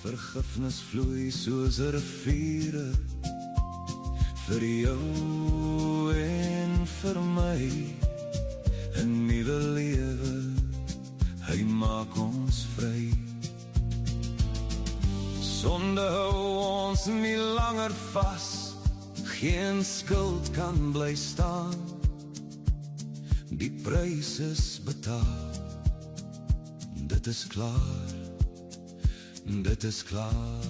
Vergifnis vloei soos 'n riviere vir jou en vir my, 'n nuwe lewe, hy maak ons vry. Sonde hou ons nie langer vas, geen skuld kan bly staan, die prys is betaal, dit is klaar, dit is klaar.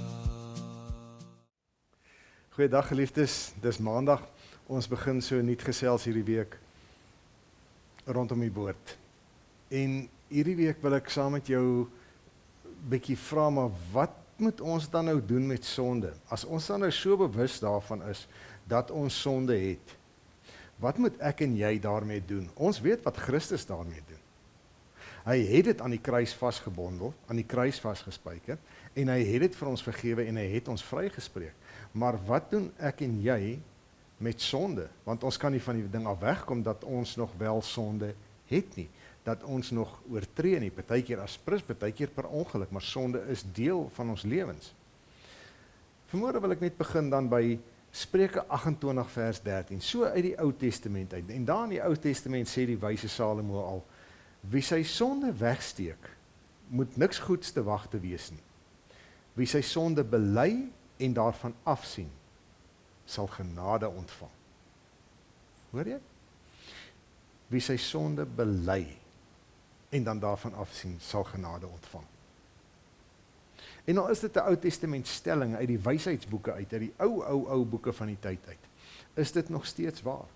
Goeiedag geliefdes, dis Maandag. Ons begin so nuut gesels hierdie week rondom die woord. En hierdie week wil ek saam met jou bietjie vra, maar wat moet ons dan nou doen met sonde? As ons dan nou so bewus daarvan is dat ons sonde het, wat moet ek en jy daarmee doen? Ons weet wat Christus daarmee doen. Hy het dit aan die kruis vasgebondel, aan die kruis vasgespijker, en hy het dit vir ons vergewe en hy het ons vrygespreek. Maar wat doen ek en jy met sonde? Want ons kan nie van die ding af wegkom dat ons nog wel sonde het nie, dat ons nog oortree nie, partykeer as prins, partykeer per ongeluk, maar sonde is deel van ons lewens. Vanmôre wil ek net begin dan by Spreuke 28 vers 13, so uit die Ou Testament uit. En daar in die Ou Testament sê die wyse Salomo al, wie sy sonde wegsteek, moet niks goeds te wag te wees nie. Wie sy sonde bely en daarvan afsien, sal genade ontvang. Hoor jy? Wie sy sonde bely en dan daarvan afsien, sal genade ontvang. En nou is dit 'n Ou Testament stelling uit die wysheidsboeke uit die ou boeke van die tyd uit. Is dit nog steeds waar?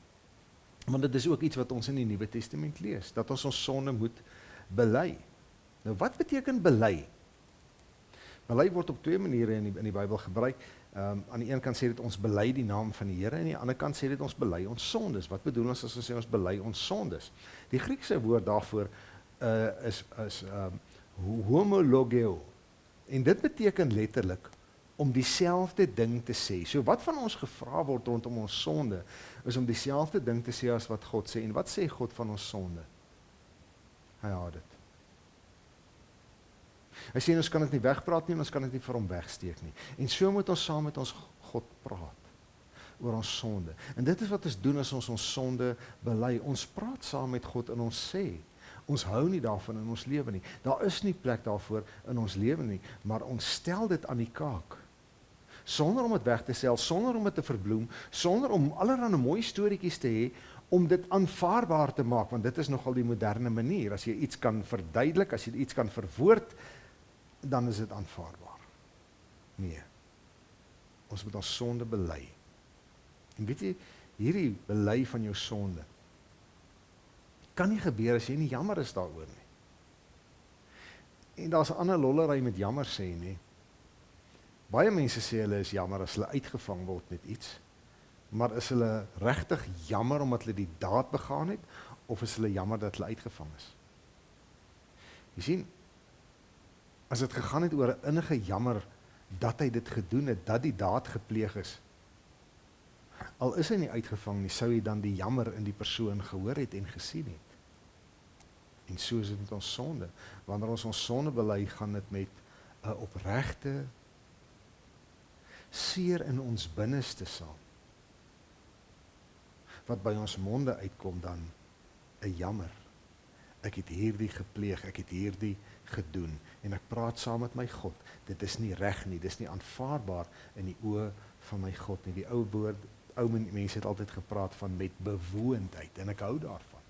Want dit is ook iets wat ons in die Nuwe Testament lees, dat ons sonde moet bely. Nou wat beteken bely? Bely word op twee maniere in die Bybel gebruik. Aan die een kant sê dit ons bely die naam van die Here, en aan die ander kant sê dit ons bely ons sondes. Wat bedoel ons as ons sê ons bely ons sondes? Die Griekse woord daarvoor is homologeo. En dit beteken letterlik om dieselfde ding te sê. So wat van ons gevra word rondom ons sonde, is om dieselfde ding te sê as wat God sê. En wat sê God van ons sonde? Hy haat dit. Hy sê ons kan dit nie wegpraat nie, en ons kan dit nie vir hom wegsteek nie. En so moet ons saam met ons God praat oor ons sonde. En dit is wat ons doen as ons sonde bely. Ons praat saam met God en ons sê, ons hou nie daarvan in ons lewe nie. Daar is nie plek daarvoor in ons lewe nie, maar ons stel dit aan die kaak. Sonder om dit weg te stel, sonder om dit te verbloem, sonder om allerlei mooi storieetjies te hê, om dit aanvaarbaar te maak, want dit is nogal die moderne manier. As jy iets kan verduidelik, as jy iets kan verwoord, dan is dit aanvaarbaar. Nee. Ons moet ons sonde bely. En weet jy, hierdie bely van jou sonde, kan nie gebeur as jy nie jammer is daaroor nie. En daar's 'n ander lollery met jammer sê nie. Baie mense sê hulle is jammer as hulle uitgevang word met iets, maar is hulle regtig jammer omdat hulle die daad begaan het, of is hulle jammer dat hulle uitgevang is? Jy sien, as dit gegaan het oor 'n innige jammer dat hy dit gedoen het, dat die daad gepleeg is, al is hy nie uitgevang nie, sou hy dan die jammer in die persoon gehoor het en gesien het. En so is dit met ons sonde. Wanneer ons sonde bely, gaan dit met 'n opregte seer in ons binneste saam. Wat by ons monde uitkom dan 'n jammer. Ek het hierdie gepleeg, ek het hierdie gedoen, en ek praat saam met my God. Dit is nie reg nie, dit is nie aanvaarbaar in die oë van my God nie. Die ou mense het altyd gepraat van met bewoondheid, en ek hou daarvan.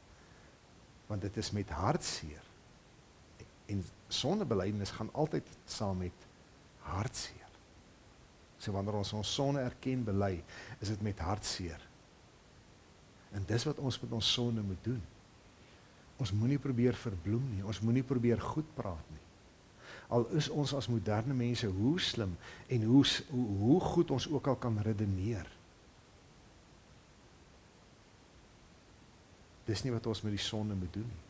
Want dit is met hartseer. En sondebelydenis gaan altyd saam met hartseer. So wanneer ons sonde erken, bely, is dit met hartseer. En dis wat ons met ons sonde moet doen. Ons moenie probeer verbloem nie, ons moenie probeer goed praat nie. Al is ons as moderne mense hoe slim en hoe goed ons ook al kan redeneer. Dis nie wat ons met die sonde moet doen nie.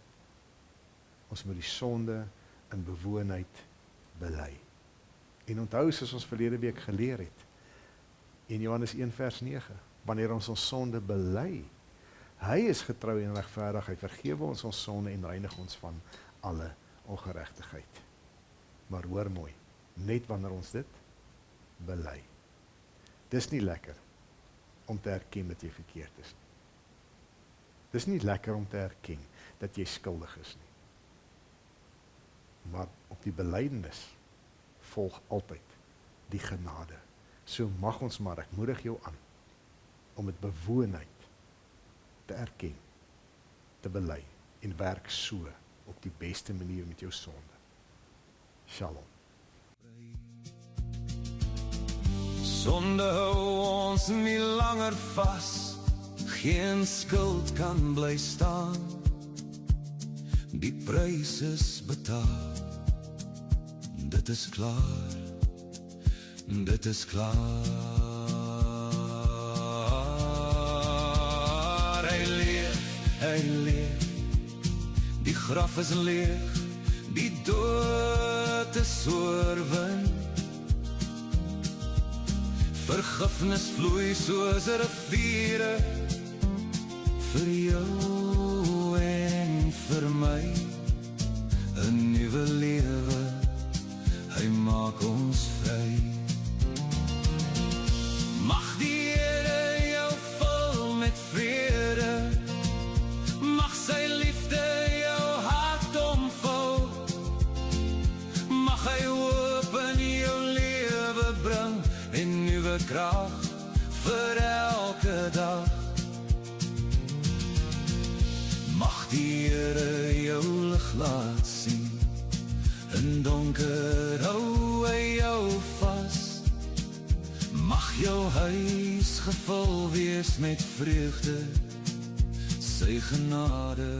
Ons moet die sonde in bewoonheid bely. En onthou, soos ons verlede week geleer het, in Johannes 1 vers 9, wanneer ons sonde bely, hy is getrou en regverdig, hy vergewe ons sonde en reinig ons van alle ongeregtigheid. Maar hoor mooi, net wanneer ons dit bely. Dis nie lekker om te erken dat jy verkeerd is nie. Dis nie lekker om te erken dat jy skuldig is nie. Maar op die belydenis volg altyd die genade. So mag ons maar, ek moedig jou aan, om met bewoonheid te erken, te bely, en werk so op die beste manier met jou sonde. Shalom. Sonde hou ons nie langer vas, geen skuld kan bly staan. Die prys is betaal, dit is klaar, dit is klaar. Hy leef, die graf is leeg, die dood is oorwin. Vergifnis vloei soos riviere, vir jou en vir my, 'n nuwe lewe, hy maak ons vry. Mag die Here jou vul met vrede, mag sy liefde jou hart omvou, mag hy hoop in jou lewe bring, en nuwe krag vir elke dag. Mag die Here jou lig laat sien, in donker hou hy jou vas. Mag jou huis gevul wees met vreugde, sy genade.